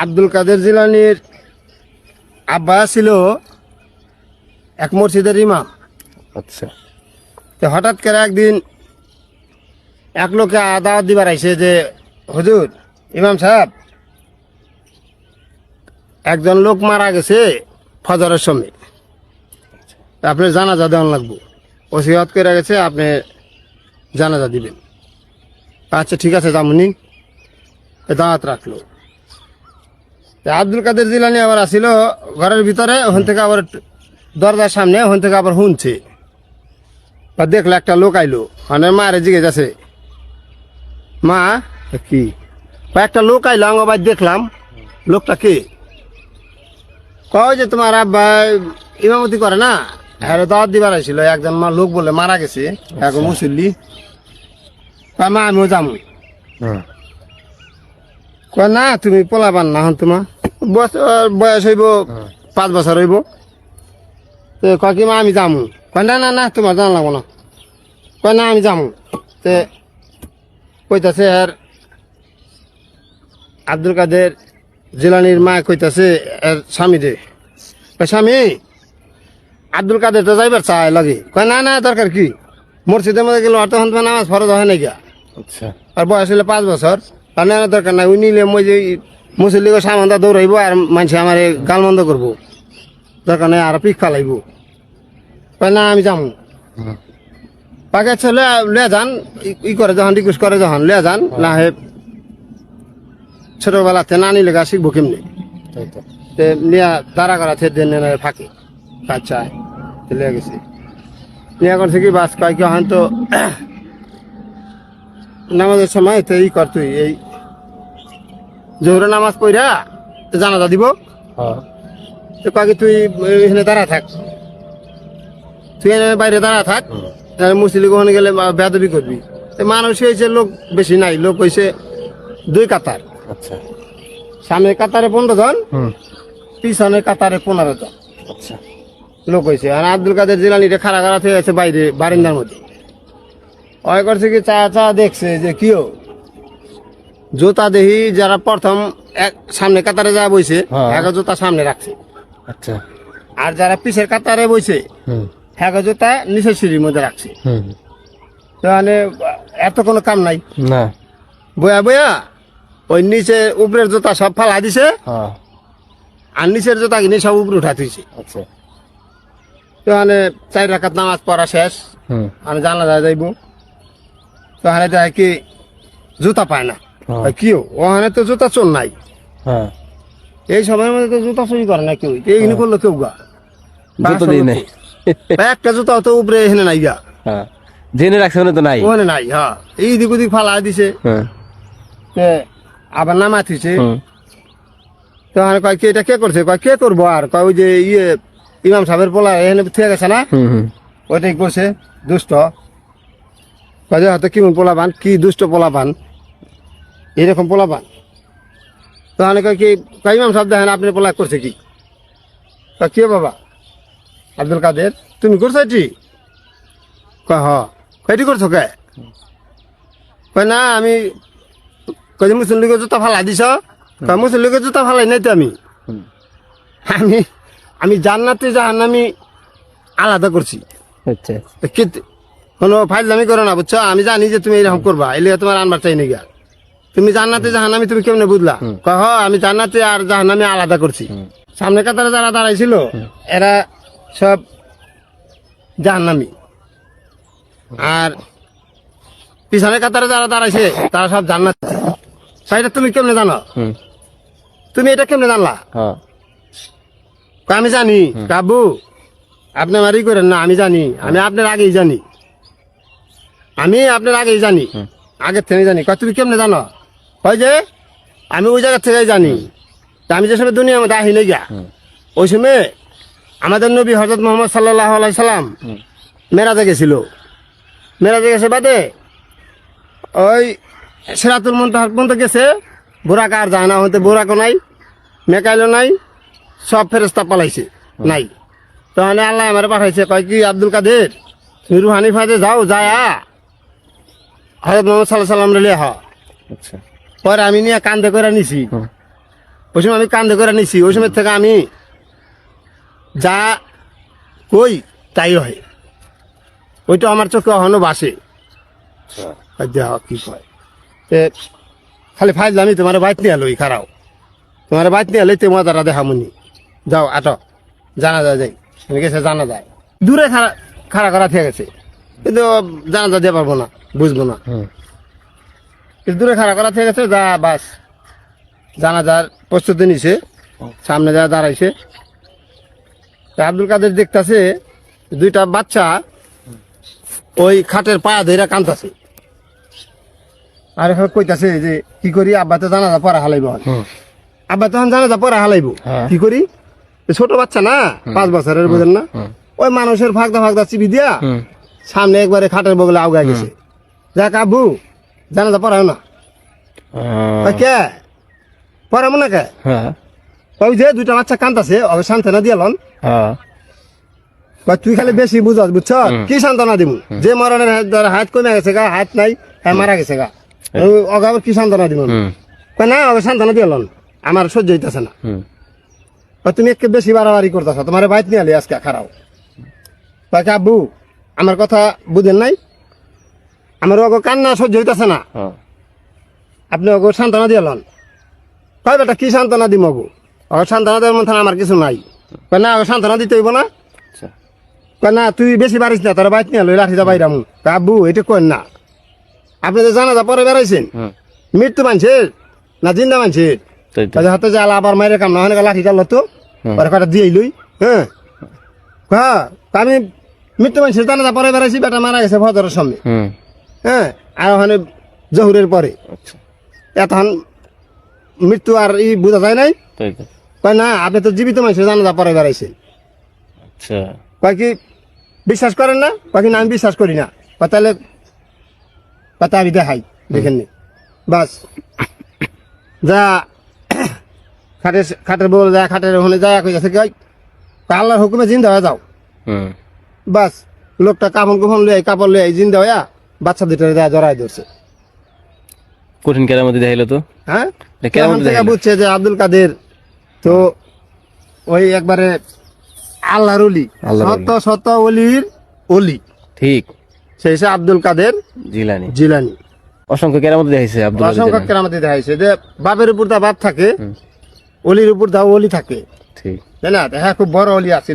আব্দুল কাদের জিলানীর আব্বা ছিল এক মসজিদের ইমাম। আচ্ছা। তো হঠাৎ করে একদিন এক লোকে দাওয়াত দিবার আইছে যে হুজুর ইমাম সাহেব একজন লোক মারা গেছে ফজরের সময়, আপনি জানাজা দেওয়ান লাগবো, ওসিয়ত করে গেছে আপনি জানাজা দিবেন। আচ্ছা ঠিক আছে যামুনি, দাওয়াত রাখলো। আব্দুল কাদের জিলানী আবার আসিল ঘরের ভিতরে, ওখান থেকে আবার দরজার সামনে, ওখান থেকে আবার শুনছে বা দেখলো একটা লোক আইলো, মানে মারে জিজ্ঞেস আছে মা কি, একটা লোক আইলো আবার দেখলাম, লোকটা কে? কয় যে তোমার আব্বা ইমামতি করে না, হ্যাঁ দাওয়াত দিবার আইছিল, একজন লোক বলে মারা গেছে, এখন মুসল্লি, মা আমিও যাবো। কয় না তুমি পোলাবান না, হন তোমার বয়স হইব 5 বছর হইব। তো কয় কি মা আমি যামু, কয় না না না তোমার জানা লাগবো না, কয় না আমি যামু। তো কইতাছে আর আব্দুল কাদের জিলানীর মা কইতাছে এর স্বামী দে, স্বামী আব্দুল কাদের তো যাইবার চায় লাগে, কয় না না দরকার কি, মসজিদের মধ্যে গেলে অর্থ হন নামাজ ফরজ হয় না গিয়া। আচ্ছা। আর বয়স হলে 5 বছর, আর না দরকার নাই, ওই নিলে মই যে মুসল্লিকে সামানটা দৌড়াইব আর মানুষ আমার গালমন্দ করবো, দরকার নাই আর পিক ফালাইব। কয় না আমি যাবো। পাকে ছেলে লে যান ই করে যখন রিকোয়েস্ট করে যখন লে যান না হে ছোটবেলাতে নানি লেগা শিখবো কেমনি, নিয়া দাঁড়া করা থে দেন ফাঁকে আচ্ছা লে গেছে নিয়ে করছে কি বাস কয় কি হয়তো নামাজের সময় তো ই কর তুই এই জোহরে নামাজ পড়া জানাজা দিব, তো কয় তুই এখানে দাঁড়া থাক, তুই বাইরে দাঁড়া থাক, মুসলি ওখানে গেলে বেয়াদবি করবি। মানুষ হয়েছে লোক বেশি নাই, লোক হয়েছে 2 কাতার। আচ্ছা। সামনে কাতারে 15 জন, পিছনে কাতারে 15 জন আচ্ছা লোক হয়েছে। আর আব্দুল কাদের জিলানীটা খাড়া খাড়া থেকে আছে বাইরে বারিন্দার মধ্যে, ওই করছে কি চা চা দেখছে যে কিও জুতা দেহি যারা প্রথম এক সামনে কাতারে যা বইছে এক জুতা সামনে রাখছে। আচ্ছা। আর যারা পিছের কাতারে বইছে এক জুতা নিচের সিঁড়ির মধ্যে রাখছে। তো মানে এত কোনো কাম নাই না, বয়া বয়া ওই নিচে উপরের জুতা সব ফালা দিছে, আর নিচের জুতা কিনে সব উপরে উঠা দিয়েছে। আচ্ছা। তো মানে 4 রাকাত নামাজ পড়া শেষ, মানে জানাজা যাইব, তো হানে দেখে কি জুতা পায় না, কিও ওখানে তো জুতা চোর নাই, এই সময়ের মধ্যে তো জুতা চুরি করে না কেউ, এইখানে করলো কেউ গা একটা জুতা তো উপরে এখানে নাই গা, জেনে রাখছে তো নাই, ওখানে নাই। হ্যাঁ এই দিক ওদিক ফালা দিছে, আবার নামাতিছে। তো কয় কি এটা কে করছে, কয় কে করবো আর, কয় ওই যে ইয়ে ইমাম সাহেবের পোলা এখানে থেকে গেছে না, ওইটাই করছে দুষ্ট। কয় হয়তো কেমন পোলা পান, কি দুষ্ট পোলা পান, এইরকম পোলা পান। তো কয় কি কয় ইমাম সাহেব দেখেন আপনার পোলা করছে কি, কয় কে বাবা আব্দুল কাদের তুমি করছো এটি, কয় হ কয়টি করছো কে, কয় না আমি কয় মুসল্লিকে জুতা ফালাই দিছ, কয় মুসল্লিকে জুতা ফালাই নাই তো আমি আমি আমি জান্নাতে জাহান্নামি আলাদা করছি। আচ্ছা। কোনো ফাইজলামি করো না বুঝছো, আমি জানি যে তুমি এরকম করবা, এলে তোমার আনবার চাই নাকি, তুমি জান্নাতে জাহান্নামি তুমি কেমনে বুঝলা, কয় হ আমি জান্নাতে আর জাহান্নামি আলাদা করছি। সামনে কাতারে যারা দাঁড়াইছিল এরা সব জাহান্নামি, আর পিছনে কাতারে যারা দাঁড়াইছে তারা সব জান্নাত। সেটা তুমি কেমনে জানো, তুমি এটা কেমনে জানলা, আমি জানি কাবু আপনি আমারই করেন না, আমি জানি, আমি আপনার আগেই জানি, আমি আপনার আগেই জানি, আগের থেকে জানি। কয় তুমি কেমনে জানো, হয় যে আমি ওই জায়গার থেকে জানি, আমি যে সময় দুনিয়ার মধ্যে আহি নাই গা, ওই সময় আমাদের নবী হযরত মুহাম্মদ সাল্লাল্লাহু আলাইহি সাল্লাম মেরাজে গেছিল, মেরাজে গেছে বাদে ওই সিরাতুল মুনতাহা পর্যন্ত গেছে, বুরাক আর যায় না, হতে বুরাকও নাই, মেকাইলও নাই, সব ফেরেশতা পালাইছে নাই। তো আল্লাহ আমার পাঠাইছে, কয় কি আব্দুল কাদের তুমি রুহানি ফাঁদে যাও, যায় হযরত মুহাম্মদ সাল্লাল্লাহু আলাইহি সাল্লাম রে লেখা। পরে আমি নিয়ে কান্দে করে নিছি, ওই সময় আমি কান্দে করে নিছি, ওই সময় থেকে আমি যা কই তাই হয়, ওইটা আমার চোখে এখনো বাসে। দেহ কি কয় খালি ফাইজ আমি তোমার বাইত নিয়ে লই খারাও, তোমার বাইত নিয়ে লই তে মজাটা দেখামুনি, যাও আটো জানা যায় যাই, গেছে জানা যায় দূরে খাড়া করা থেকে গেছে, কিন্তু জানা দিয়ে পারবো না, বুঝবো না, কিন্তু দূরে খাড়া করা থেকে গেছে, যা বাস জানাজার প্রস্তুতি নিছে, সামনে যা দাঁড়াইছে। আব্দুল কাদের দেখতেছে দুইটা বাচ্চা ওই খাটের পায়া ধরে কান্দাছে, আর এখন কইতাছে যে কি করি, আব্বা তো জানাজা পড়া হালাইব, আব্বা তখন জানাজা পড়া হালাইব, কি করি, ছোট বাচ্চা না 5 বছরের, বুঝেন না, ওই মানুষের ফাঁকদা চিবি দিয়া সামনে একবারে খাটের বগলে আউগা গেছে, যাক আব্বু জানাজা পড়াও না, কে পড়াবো না কে, ওই যে দুইটা বাচ্চা কান্দাছে ওকে সান্ত্বনা দিয়ালন, তুই খালি বেশি বুঝাস, বুঝছ কি সান্ত্বনা দিব, যে মরণের হাত কমে গেছে গা, হাত নাই, হ্যাঁ মারা গেছে গা, ওকে আবার কি সান্ত্বনা দিব, না ওকে সান্ত্বনা দিয়ালন, আমার সহ্য হইতেছে না, তুমি একটু বেশি বাড়াবাড়ি করতেছ, তোমার বাইত নিয়ে আলি আজকে খারাও, তাকে আব্বু আমার কথা বুঝেন নাই, আমার ওকে কান্না সহ্য হইতেছে না, আপনি ওকে সান্ত্বনা দিয়ালন, কয় বেটা কি সান্ত্বনা দিব, ওকে সান্ত্বনা দেওয়ার মধ্যে আমার কিছু নাই, না ওকে সান্ত্বনা দিতে হইব না, না তুই বেশি বাড়িস না, তোর বাইত নিয়ে লই লাঠিটা বাইরামু, আব্বু এটা করেন না, আপনি তো জানাজা পরে বেড়াইছেন, মৃত্যু মানছেন না জিন্দা মানছেন, হাতে যে আলা আবার মাইরে কাম না হয় লাঠিটা লতো কটা দিয়ে লই, হ্যাঁ আমি মৃত্যু মানছেন জানাজা পরে বেড়াইছি, বেটা মারা গেছে ফজরের সামনে, হ্যাঁ আর ওখানে জহুরের পরে, এখন মৃত্যু আর ই বোঝা যায় নাই, কয় না আপনি তো জীবিত মানুষের জানাজা পরে বেড়াইছেন, কয় কি বিশ্বাস করেন না, কয় কি না আমি বিশ্বাস করি না, তাহলে কথা আমি দেখাই দেখেননি, বাস যা খাটের বল যায়, খাটের ওখানে যায় কইছে আল্লাহর হুকুমে জিন্দা হয়ে যাও, বাস লোকটা কাপড় লই জিন্দা হইয়া বাচ্চা দুটো জড়াই ধরছে, কঠিন কেরামতি দেখাইলো তো, হ্যাঁ কেরামতি থেকে বুঝছে যে আব্দুল কাদের তো ওই একবারে আল্লাহর ওলি, শত ওলির ওলি, ঠিক সেই সে আব্দুল কাদের জিলানী অসংখ্য কেরামতি দেখাইছে, অসংখ্য কেরামতি দেখাইছে, যে বাপের উপর দা বাপ থাকে, অলির উপর দা ওলি থাকে, ঠিক তাই না, হ্যাঁ খুব বড় অলি আছে।